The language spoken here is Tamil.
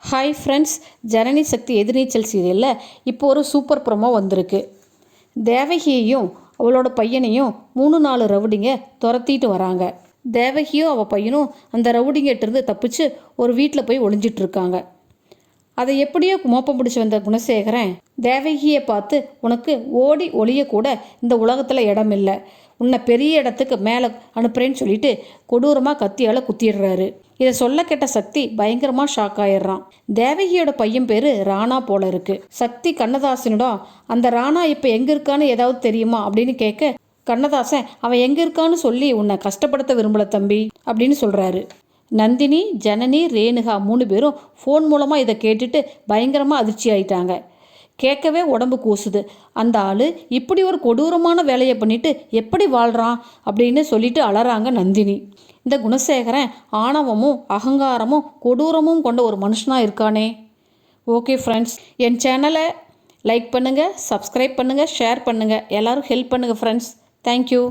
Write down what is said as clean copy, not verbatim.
ஹாய் ஃப்ரெண்ட்ஸ், ஜனனி சக்தி எதிர்நீச்சல் சீரியலில் இப்போ ஒரு சூப்பர் ப்ரோமோ வந்திருக்கு. தேவகியையும் அவளோட பையனையும் 3-4 ரவுடிங்க துரத்திட்டு வராங்க. தேவகியும் அவள் பையனும் அந்த ரவுடிங்கிட்டேருந்து தப்பிச்சு ஒரு வீட்டில் போய் ஒளிஞ்சிட்ருக்காங்க. அதை எப்படியோ மோப்பம் பிடிச்சி வந்த குணசேகரன் தேவகியை பார்த்து, உனக்கு ஓடி ஒளியக்கூட இந்த உலகத்தில் இடம் இல்லை, உன்னை பெரிய இடத்துக்கு மேலே அனுப்புகிறேன்னு சொல்லிட்டு கொடூரமாக கத்தியால் குத்திடுறாரு. இதை சொல்ல கேட்ட சக்தி பயங்கரமாக ஷாக் ஆயிடுறான். தேவகியோட பையன் பேர் ராணா போல இருக்கு. சக்தி கண்ணதாசனிடம் அந்த ராணா இப்போ எங்கே இருக்கான்னு ஏதாவது தெரியுமா அப்படின்னு கேட்க, கண்ணதாசன் அவன் எங்கே இருக்கான்னு சொல்லி உன்னை கஷ்டப்படுத்த விரும்பல தம்பி அப்படின்னு சொல்கிறாரு. நந்தினி, ஜனனி, ரேணுகா 3 பேரும் ஃபோன் மூலமாக இதை கேட்டுட்டு பயங்கரமாக அதிர்ச்சி ஆயிட்டாங்க. கேட்கவே உடம்பு கூசுது. அந்த ஆள் இப்படி ஒரு கொடூரமான வேலையை பண்ணிட்டு எப்படி வாழ்கிறான் அப்படின்னு சொல்லிட்டு அலறாங்க நந்தினி. இந்த குணசேகரன் ஆணவமும் அகங்காரமும் கொடூரமும் கொண்ட ஒரு மனுஷனாக இருக்கானே. ஓகே ஃப்ரெண்ட்ஸ், என் சேனலை லைக் பண்ணுங்கள், சப்ஸ்கிரைப் பண்ணுங்கள், ஷேர் பண்ணுங்கள், எல்லோரும் ஹெல்ப் பண்ணுங்கள் ஃப்ரெண்ட்ஸ். தேங்க்யூ.